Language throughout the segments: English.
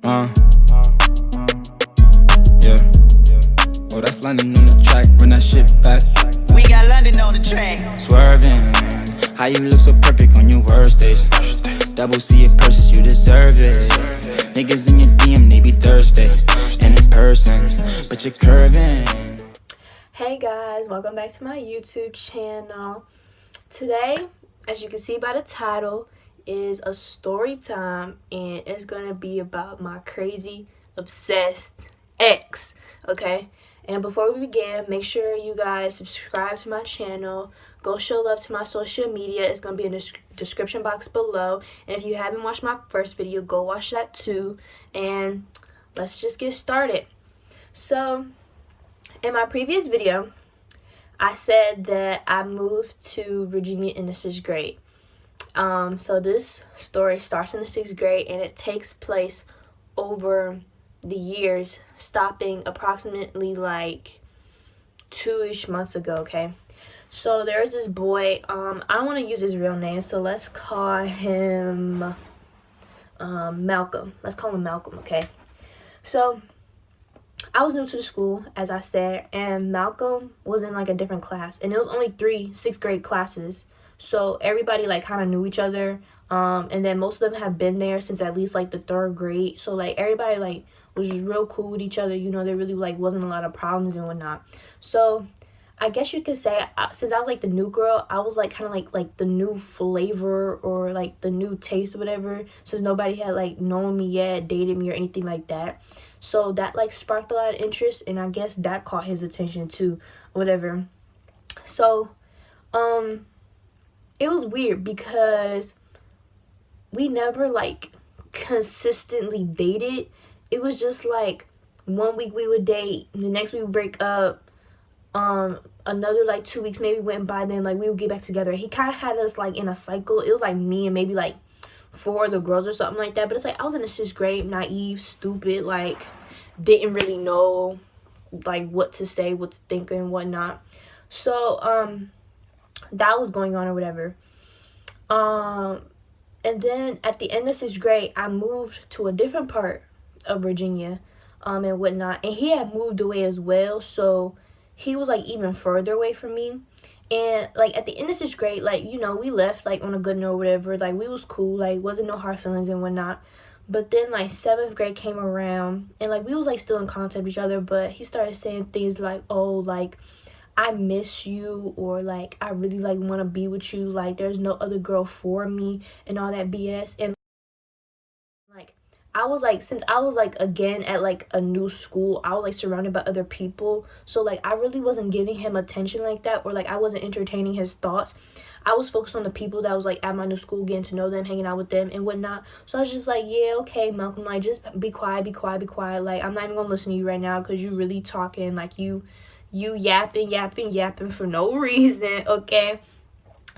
Uh, yeah. Oh, that's London on the track. Run that shit back. We got London on the track. Swerving. How you look so perfect on your worst days? Double C your purchase, you deserve it. Niggas in your DM, they be thirsty. And in person, but you're curving. Hey guys, welcome back to my YouTube channel. Today, as you can see by the title, is a story time, and it's gonna be about my crazy obsessed ex. Okay, and before we begin, make sure you guys subscribe to my channel. Go show love to my social media. It's gonna be in the description box below. And if you haven't watched my first video, go watch that too. And let's just get started. So in my previous video, I said that I moved to Virginia in the 6th grade. So this story starts in the 6th grade, and it takes place over the years, stopping approximately like 2-ish months ago, okay? So there's this boy, I don't want to use his real name, so let's call him Malcolm. Let's call him Malcolm, okay? So I was new to the school, as I said, and Malcolm was in like a different class, and it was only 3 6th grade classes, so everybody like kind of knew each other, and then most of them have been there since at least like the 3rd grade, so like everybody like was just real cool with each other, you know. There really like wasn't a lot of problems and whatnot. So I guess you could say, since I was like the new girl, I was like kind of like the new flavor or like the new taste or whatever, since nobody had like known me yet, dated me or anything like that. So that like sparked a lot of interest, and I guess that caught his attention too, whatever. So it was weird because we never like consistently dated. It was just like 1 week we would date, the next week we would break up, another like 2 weeks maybe went by, then like we would get back together. He kind of had us like in a cycle. It was like me and maybe like 4 other girls or something like that. But it's like I was in the 6th grade, naive, stupid, like didn't really know like what to say, what to think and whatnot. So that was going on or whatever. And then at the end of 6th grade, I moved to a different part of Virginia, and whatnot, and he had moved away as well, so he was like even further away from me. And like at the end of 6th grade, like, you know, we left like on a good note or whatever, like we was cool, like wasn't no hard feelings and whatnot. But then like 7th grade came around, and like we was like still in contact with each other, but he started saying things like, oh, like I miss you, or like I really like want to be with you, like there's no other girl for me and all that BS. And like I was like, since I was like again at like a new school, I was like surrounded by other people, so like I really wasn't giving him attention like that, or like I wasn't entertaining his thoughts. I was focused on the people that was like at my new school, getting to know them, hanging out with them and whatnot. So I was just like, yeah, okay, Malcolm, like just be quiet, like I'm not even gonna listen to you right now because you really talking, like you yapping for no reason, okay?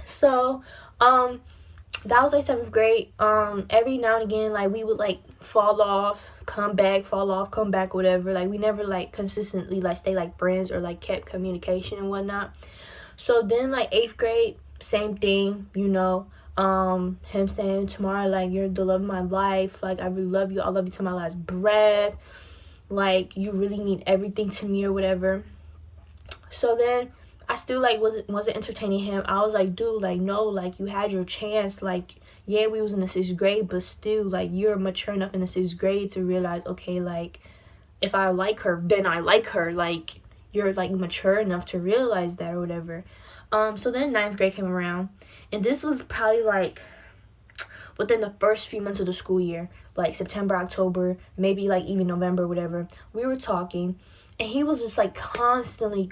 So that was like 7th grade. Every now and again, like we would like fall off, come back, fall off, come back, whatever. Like we never like consistently like stay like friends or like kept communication and whatnot. So then like 8th grade, same thing, you know. Him saying, tomorrow, like you're the love of my life, like I really love you, I love you till my last breath, like you really mean everything to me or whatever. So then I still like wasn't entertaining him. I was like, dude, like no, like you had your chance, like yeah, we was in the 6th grade, but still like you're mature enough in the 6th grade to realize, okay, like if I like her, then I like her, like you're like mature enough to realize that or whatever. So then 9th grade came around, and this was probably like within the first few months of the school year, like September, October, maybe like even November, whatever. We were talking, and he was just like constantly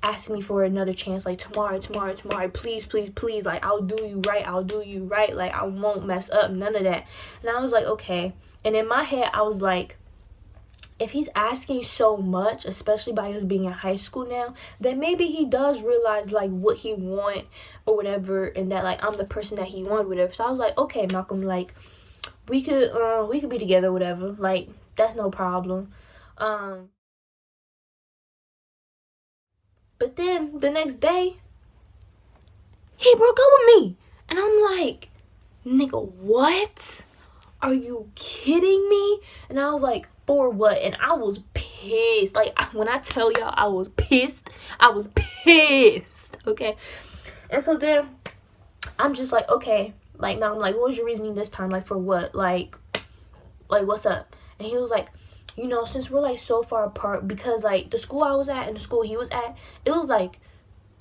asking me for another chance, like tomorrow, please, like I'll do you right, like I won't mess up, none of that. And I was like, okay. And in my head, I was like, if he's asking so much, especially by us being in high school now, then maybe he does realize like what he want or whatever, and that like I'm the person that he want, whatever. So I was like, okay, Malcolm, like we could be together, whatever, like that's no problem. But then the next day, he broke up with me, and I'm like, nigga, what? are you kidding me? And I was like, for what? And I was pissed. Like, when I tell y'all I was pissed, okay? And so then I'm just like, okay. Like, now I'm like, what was your reasoning this time? Like, for what? Like, what's up? And he was like, you know, since we're like so far apart, because like the school I was at and the school he was at, it was like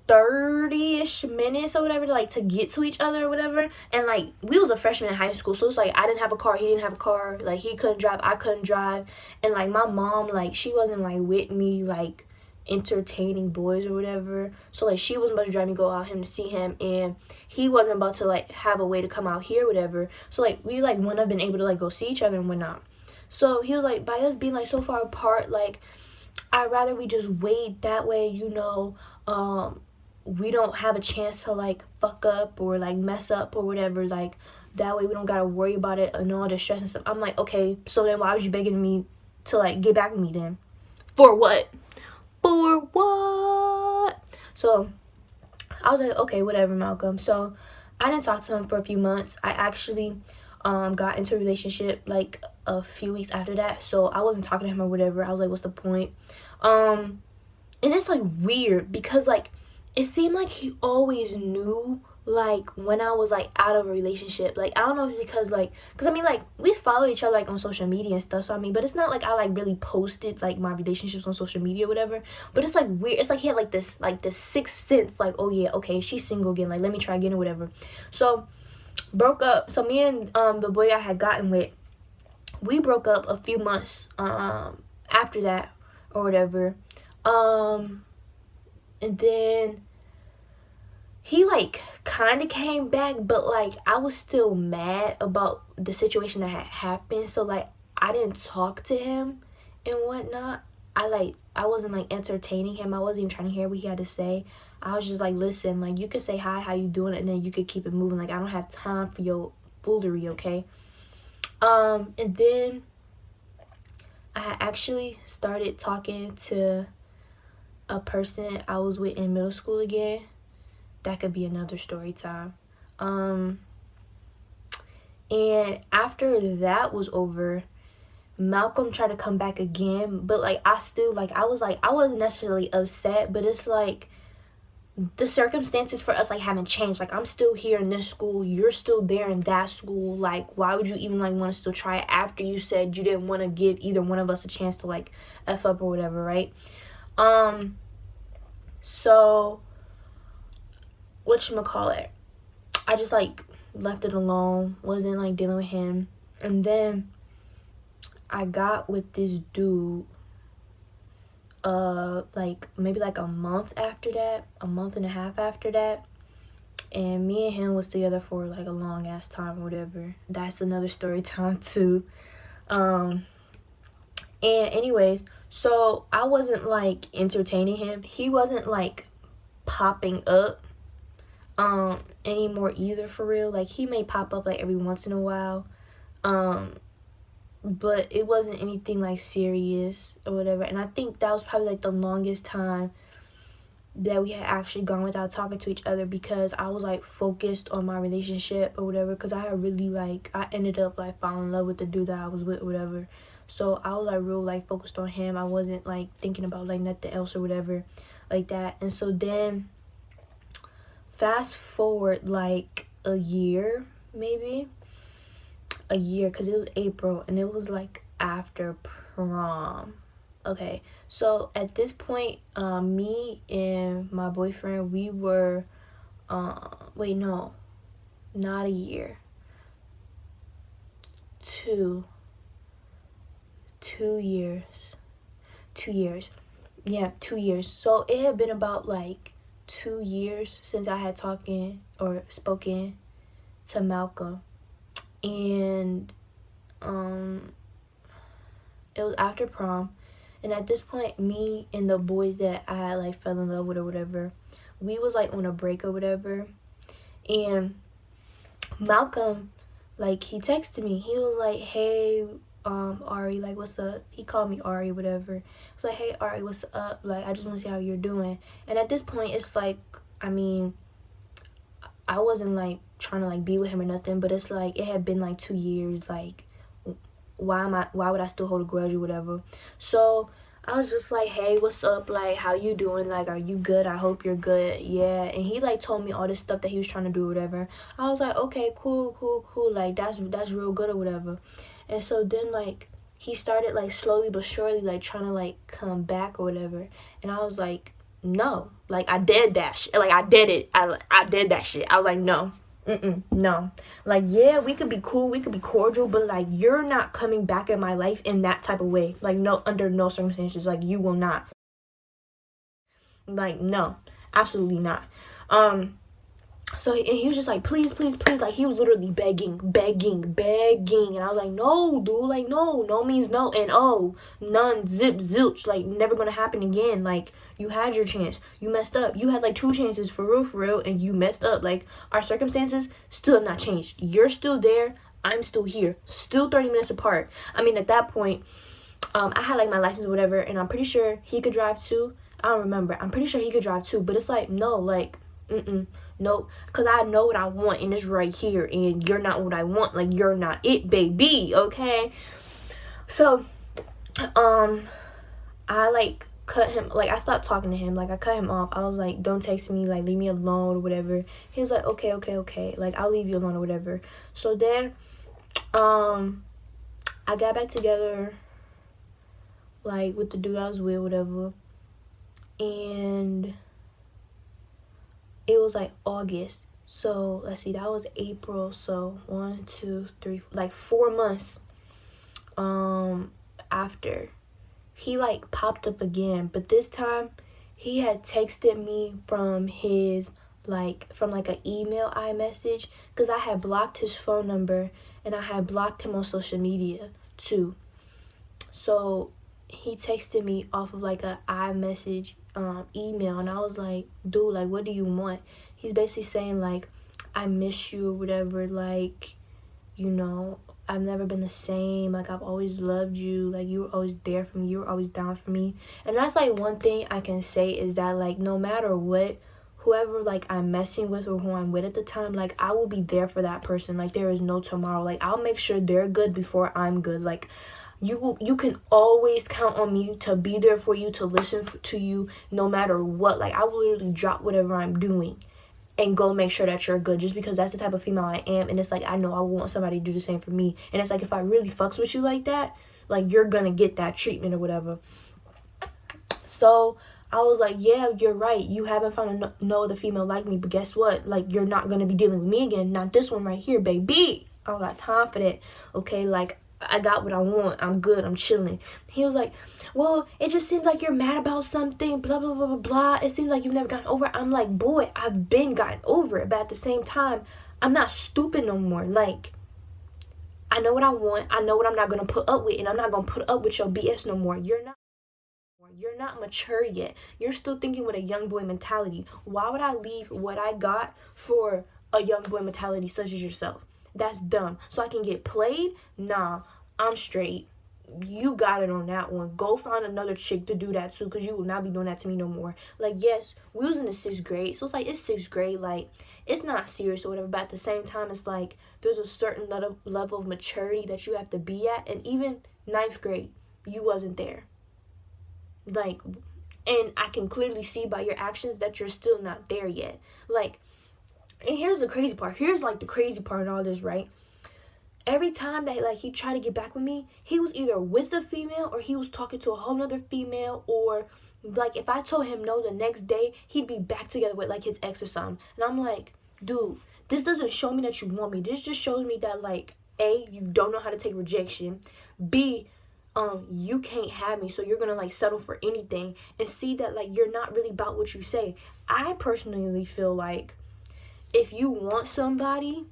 30-ish minutes or whatever, like, to get to each other or whatever. And like, we was a freshman in high school, so it's like I didn't have a car, he didn't have a car, like he couldn't drive, I couldn't drive. And like my mom, like, she wasn't like with me like entertaining boys or whatever, so like she wasn't about to drive me go out him to see him, and he wasn't about to like have a way to come out here or whatever. So like we like wouldn't have been able to like go see each other and whatnot. So he was like, by us being like so far apart, like I'd rather we just wait, that way, you know, we don't have a chance to like fuck up or like mess up or whatever, like that way we don't gotta worry about it and all the stress and stuff. I'm like, okay, so then why was you begging me to like get back with me then? For what? So I was like, okay, whatever, Malcolm. So I didn't talk to him for a few months. I actually got into a relationship like a few weeks after that, so I wasn't talking to him or whatever. I was like, what's the point? And it's like weird because like it seemed like he always knew like when I was like out of a relationship. Like, I don't know if it's because like, because I mean like we follow each other like on social media and stuff, so I mean, but it's not like I like really posted like my relationships on social media or whatever. But it's like weird, it's like he had like this sixth sense, like, oh yeah, okay, she's single again, like let me try again or whatever. So broke up. So me and the boy I had gotten with, we broke up a few months after that or whatever. And then he like kind of came back, but like I was still mad about the situation that had happened, so like I didn't talk to him and whatnot. I wasn't like entertaining him. I wasn't even trying to hear what he had to say. I was just like, listen, like you could say hi, how you doing, and then you could keep it moving. Like, I don't have time for your foolery, okay? And then I actually started talking to a person I was with in middle school again. That could be another story time. And after that was over, Malcolm tried to come back again, but like I still like I wasn't necessarily upset, but it's like the circumstances for us like haven't changed. Like, I'm still here in this school, you're still there in that school. Like, why would you even like want to still try it after you said you didn't want to give either one of us a chance to like F up or whatever, right? So whatchamacallit, I just like left it alone, wasn't like dealing with him. And then I got with this dude like maybe like a month after that, a month and a half after that, and me and him was together for like a long ass time or whatever. That's another story time too. And anyways, so I wasn't like entertaining him, he wasn't like popping up anymore either, for real. Like, he may pop up like every once in a while, but it wasn't anything like serious or whatever. And I think that was probably like the longest time that we had actually gone without talking to each other, because I was like focused on my relationship or whatever, because I had really like, I ended up like falling in love with the dude that I was with or whatever. So I was like real like focused on him. I wasn't like thinking about like nothing else or whatever like that. And so then fast forward like a year, maybe a year, because it was April and it was like after prom. Okay, so at this point, me and my boyfriend, we were wait, no, not a year, 2 years, yeah, 2 years. So it had been about like 2 years since I had spoken to Malcolm. And it was after prom, and at this point, me and the boy that I had like fell in love with or whatever, we was like on a break or whatever. And Malcolm, like, he texted me, he was like, hey, Ari, like, what's up? He called me Ari, whatever. He was like, hey, Ari, what's up? Like, I just want to see how you're doing. And at this point, it's like, I mean, I wasn't like trying to like be with him or nothing, but it's like it had been like 2 years. Like, why would I still hold a grudge or whatever. So I was just like, hey, what's up? Like, how you doing? Like, are you good? I hope you're good. Yeah. And he like told me all this stuff that he was trying to do or whatever. I was like, okay, cool. Like, that's real good or whatever. And so then like he started like slowly but surely like trying to like come back or whatever. And I was like, no. Like, I did that shit. Like, I did it. I did that shit. I was like, no. No. Like, yeah, we could be cool, we could be cordial, but like, you're not coming back in my life in that type of way. Like, no, under no circumstances. Like, you will not. Like, no, absolutely not. So he was just like, please. Like, he was literally begging. And I was like, no, dude. Like, no means no. And oh, none, zip, zilch. Like, never gonna happen again. Like, you had your chance. You messed up. You had like 2 chances for real. And you messed up. Like, our circumstances still have not changed. You're still there. I'm still here. Still 30 minutes apart. I mean, at that point, I had like my license or whatever. And I'm pretty sure he could drive too. I don't remember. I'm pretty sure he could drive too. But it's like, no, like, nope, because I know what I want and it's right here, and you're not what I want. Like, you're not it, baby. Okay. So I like cut him, like I stopped talking to him. Like, I cut him off. I was like, don't text me, like, leave me alone or whatever. He was like, okay, like, I'll leave you alone or whatever. So then I got back together like with the dude I was with, whatever, and it was like August. So let's see, that was April. So 1, 2, 3, like 4 months after, he like popped up again, but this time he had texted me from his from an email iMessage, because I had blocked his phone number and I had blocked him on social media too. So he texted me off of like a iMessage email, and I was like, dude, like, what do you want? He's basically saying like, I miss you or whatever, like, you know, I've never been the same, like, I've always loved you, like, you were always there for me, you were always down for me. And that's like one thing I can say is that, like, no matter what, whoever like I'm messing with or who I'm with at the time, like, I will be there for that person. Like, there is no tomorrow. Like, I'll make sure they're good before I'm good. Like, you can always count on me to be there for you, to listen to you no matter what. Like, I will literally drop whatever I'm doing and go make sure that you're good, just because that's the type of female I am. And it's like, I know I want somebody to do the same for me. And it's like, if I really fucks with you like that, like, you're gonna get that treatment or whatever. So I was like, yeah, you're right. You haven't found no other female like me, but guess what? Like, you're not gonna be dealing with me again. Not this one right here, baby. I don't got time for that. Okay, like, I got what I want. I'm good. I'm chilling. He was like, well, it just seems like you're mad about something, blah, blah, blah, blah, blah. It seems like you've never gotten over it. I'm like, boy, I've been gotten over it. But at the same time, I'm not stupid no more. Like, I know what I want. I know what I'm not going to put up with. And I'm not going to put up with your BS no more. You're not mature yet. You're still thinking with a young boy mentality. Why would I leave what I got for a young boy mentality such as yourself? That's dumb. So I can get played? Nah, I'm straight. You got it on that one. Go find another chick to do that too, because you will not be doing that to me no more. Like, yes, we was in the 6th grade, so it's like, it's 6th grade, like, it's not serious or whatever, but at the same time, it's like, there's a certain level of maturity that you have to be at, and even 9th grade, you wasn't there. Like, and I can clearly see by your actions that you're still not there yet. Like, and here's the crazy part. Here's, like, the crazy part in all this, right? Every time that, like, he tried to get back with me, he was either with a female or he was talking to a whole nother female, or, like, if I told him no the next day, he'd be back together with, like, his ex or something. And I'm like, dude, this doesn't show me that you want me. This just shows me that, like, A, you don't know how to take rejection. B, you can't have me, so you're gonna, like, settle for anything. And C, that, like, you're not really about what you say. I personally feel like if you want somebody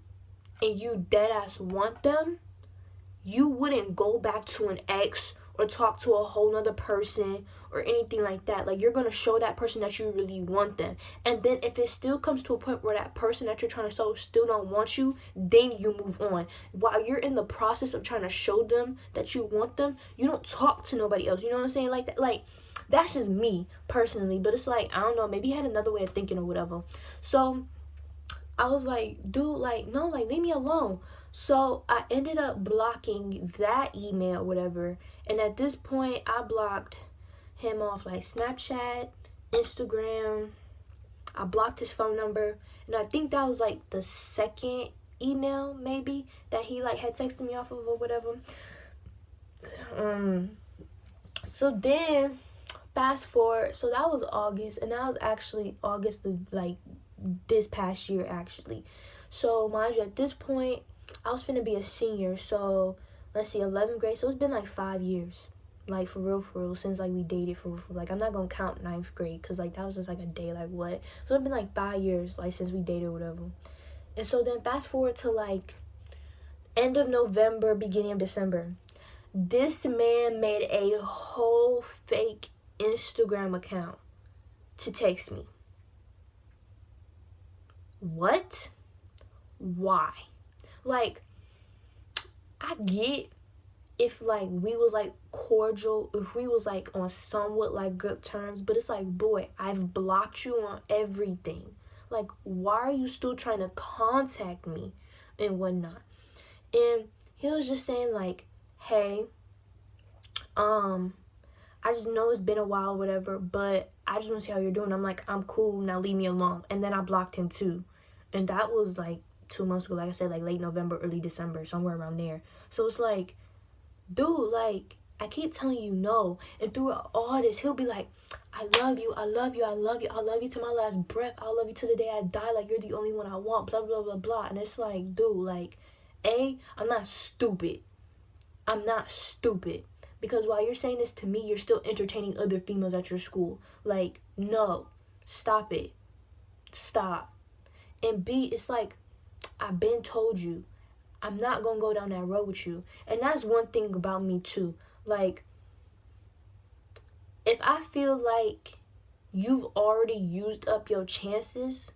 and you deadass want them, you wouldn't go back to an ex or talk to a whole nother person or anything like that. Like, you're gonna show that person that you really want them. And then if it still comes to a point where that person that you're trying to show still don't want you, then you move on. While you're in the process of trying to show them that you want them, you don't talk to nobody else. You know what I'm saying? Like that, like, that's just me personally. But it's like, I don't know, maybe he had another way of thinking or whatever. So I was like, dude, like, no, like, leave me alone. So I ended up blocking that email, whatever. And at this point, I blocked him off like Snapchat, Instagram. I blocked his phone number. And I think that was like the second email maybe that he like had texted me off of or whatever. So then fast forward, so that was August, and that was actually August of like this past year actually. So mind you, at this point I was finna be a senior, so let's see, 11th grade, so it's been like 5 years, like for real, since like we dated for real. Like I'm not gonna count 9th grade because like that was just like a day, like what, so it's been like 5 years like since we dated or whatever. And so then fast forward to like end of November, beginning of December, this man made a whole fake Instagram account to text me. What? Why? Like, I get if like we was like cordial, if we was like on somewhat like good terms, but it's like, boy, I've blocked you on everything. Like, why are you still trying to contact me and whatnot? And he was just saying like, hey, I just know it's been a while, whatever, but I just want to see how you're doing. I'm like, I'm cool, now leave me alone. And then I blocked him too. And that was like 2 months ago, like I said, like late November, early December, somewhere around there. So it's like, dude, like, I keep telling you no. And through all this, he'll be like, I love you, I love you, I love you, I love you to my last breath, I'll love you to the day I die, like you're the only one I want, blah, blah, blah, blah. And it's like, dude, like, I'm not stupid. I'm not stupid. Because while you're saying this to me, you're still entertaining other females at your school. Like, no. Stop it. Stop. And B, it's like, I've been told you, I'm not going to go down that road with you. And that's one thing about me, too. Like, if I feel like you've already used up your chances,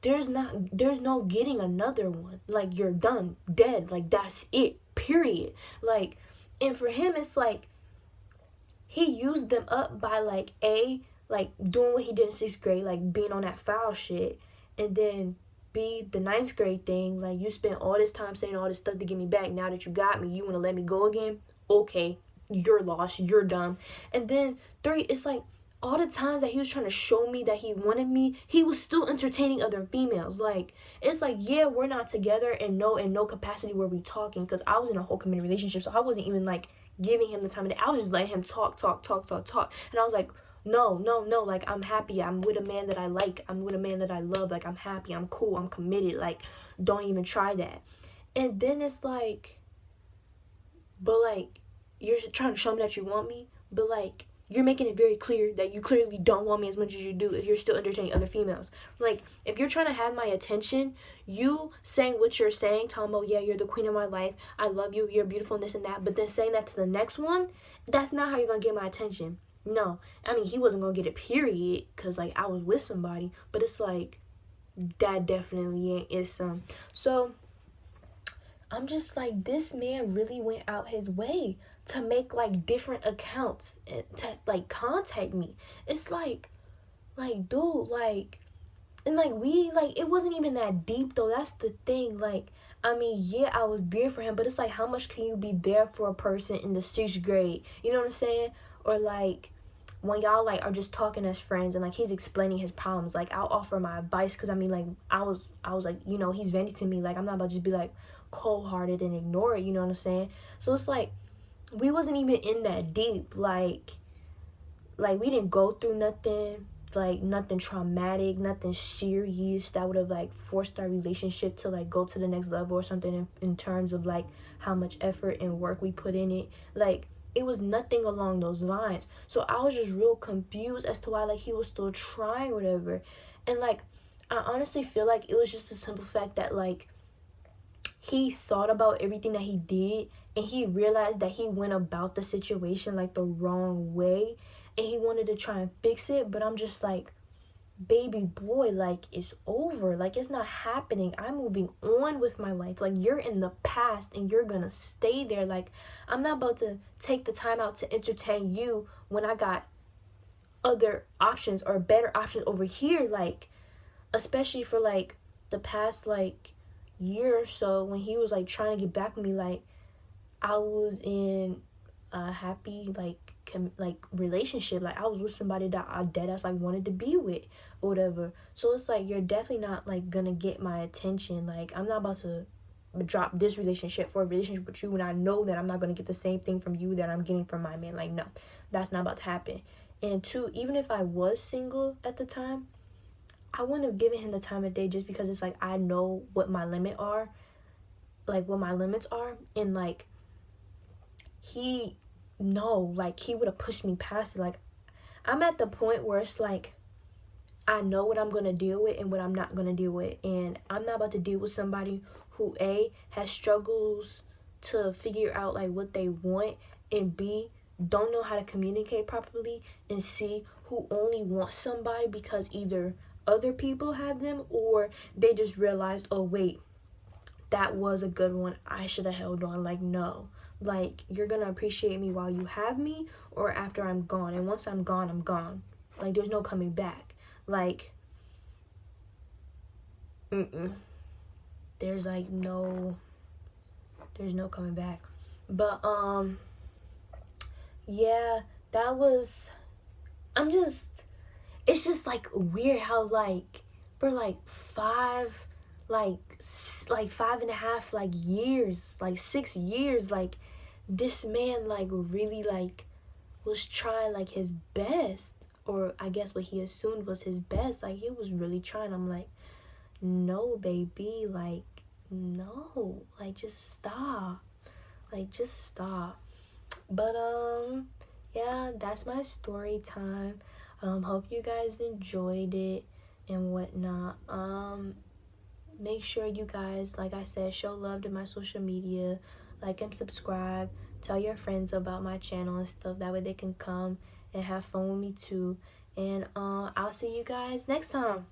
there's no getting another one. Like, you're done. Dead. Like, that's it. Period. Like, and for him, it's like, he used them up by, like, like, doing what he did in 6th grade, like, being on that foul shit. And then, B, the 9th grade thing, like, you spent all this time saying all this stuff to get me back. Now that you got me, you want to let me go again? Okay, you're lost. You're dumb. And then, 3, it's like, all the times that he was trying to show me that he wanted me, he was still entertaining other females. Like, it's like, yeah, we're not together, and no, in no capacity were we talking, because I was in a whole committed relationship, so I wasn't even, like, giving him the time of day. I was just letting him talk. And I was like, no, like, I'm happy. I'm with a man that I like. I'm with a man that I love. Like, I'm happy. I'm cool. I'm committed. Like, don't even try that. And then it's like, but, like, you're trying to show me that you want me, but, like, you're making it very clear that you clearly don't want me as much as you do if you're still entertaining other females. Like, if you're trying to have my attention, you saying what you're saying, talking about, yeah, you're the queen of my life, I love you, you're beautiful, and this and that, but then saying that to the next one, that's not how you're going to get my attention. No. I mean, he wasn't going to get it, period, because, like, I was with somebody, but it's like, that definitely ain't it some. So, I'm just like, this man really went out his way to make, like, different accounts to, like, contact me. It's like, dude, like, and, like, we, like, it wasn't even that deep, though. That's the thing. Like, I mean, yeah, I was there for him, but it's like, how much can you be there for a person in the 6th grade? You know what I'm saying? Or, like, when y'all, like, are just talking as friends and, like, he's explaining his problems, like, I'll offer my advice, because, I mean, like, I was like, you know, he's venting to me. Like, I'm not about to just be, like, cold-hearted and ignore it, you know what I'm saying? So it's like, we wasn't even in that deep. Like we didn't go through nothing, like, nothing traumatic, nothing serious that would have, like, forced our relationship to, like, go to the next level or something in terms of, like, how much effort and work we put in it. Like, it was nothing along those lines. So I was just real confused as to why, like, he was still trying or whatever. And, like, I honestly feel like it was just a simple fact that, like, he thought about everything that he did, and he realized that he went about the situation, like, the wrong way, and he wanted to try and fix it. But I'm just like, baby boy, like, it's over. Like, it's not happening. I'm moving on with my life. Like, you're in the past, and you're gonna stay there. Like, I'm not about to take the time out to entertain you when I got other options or better options over here. Like, especially for, like, the past, like, year or so, when he was like trying to get back with me, like I was in a happy like relationship. Like I was with somebody that I deadass like wanted to be with or whatever. So it's like, you're definitely not like gonna get my attention. Like I'm not about to drop this relationship for a relationship with you, and I know that I'm not gonna get the same thing from you that I'm getting from my man. Like, no, that's not about to happen. And two, even if I was single at the time, I wouldn't have given him the time of day, just because it's like I know what my limits are, and like he would have pushed me past it. Like I'm at the point where it's like I know what I'm gonna deal with and what I'm not gonna deal with, and I'm not about to deal with somebody who A, has struggles to figure out like what they want, and B, don't know how to communicate properly, and C, who only wants somebody because either other people have them or they just realized, oh wait, that was a good one, I should have held on. Like, no. Like, you're gonna appreciate me while you have me or after I'm gone, and once I'm gone, I'm gone. Like, there's no coming back. Like, there's no coming back. But yeah, that was, it's just like weird how like for like 5.5 like years, like 6 years, like this man like really like was trying like his best, or I guess what he assumed was his best. Like he was really trying. I'm like, no baby, like no, like just stop, but yeah, that's my story time. Hope you guys enjoyed it and whatnot. Make sure you guys, like I said, show love to my social media, like and subscribe, tell your friends about my channel and stuff, that way they can come and have fun with me too. And I'll see you guys next time.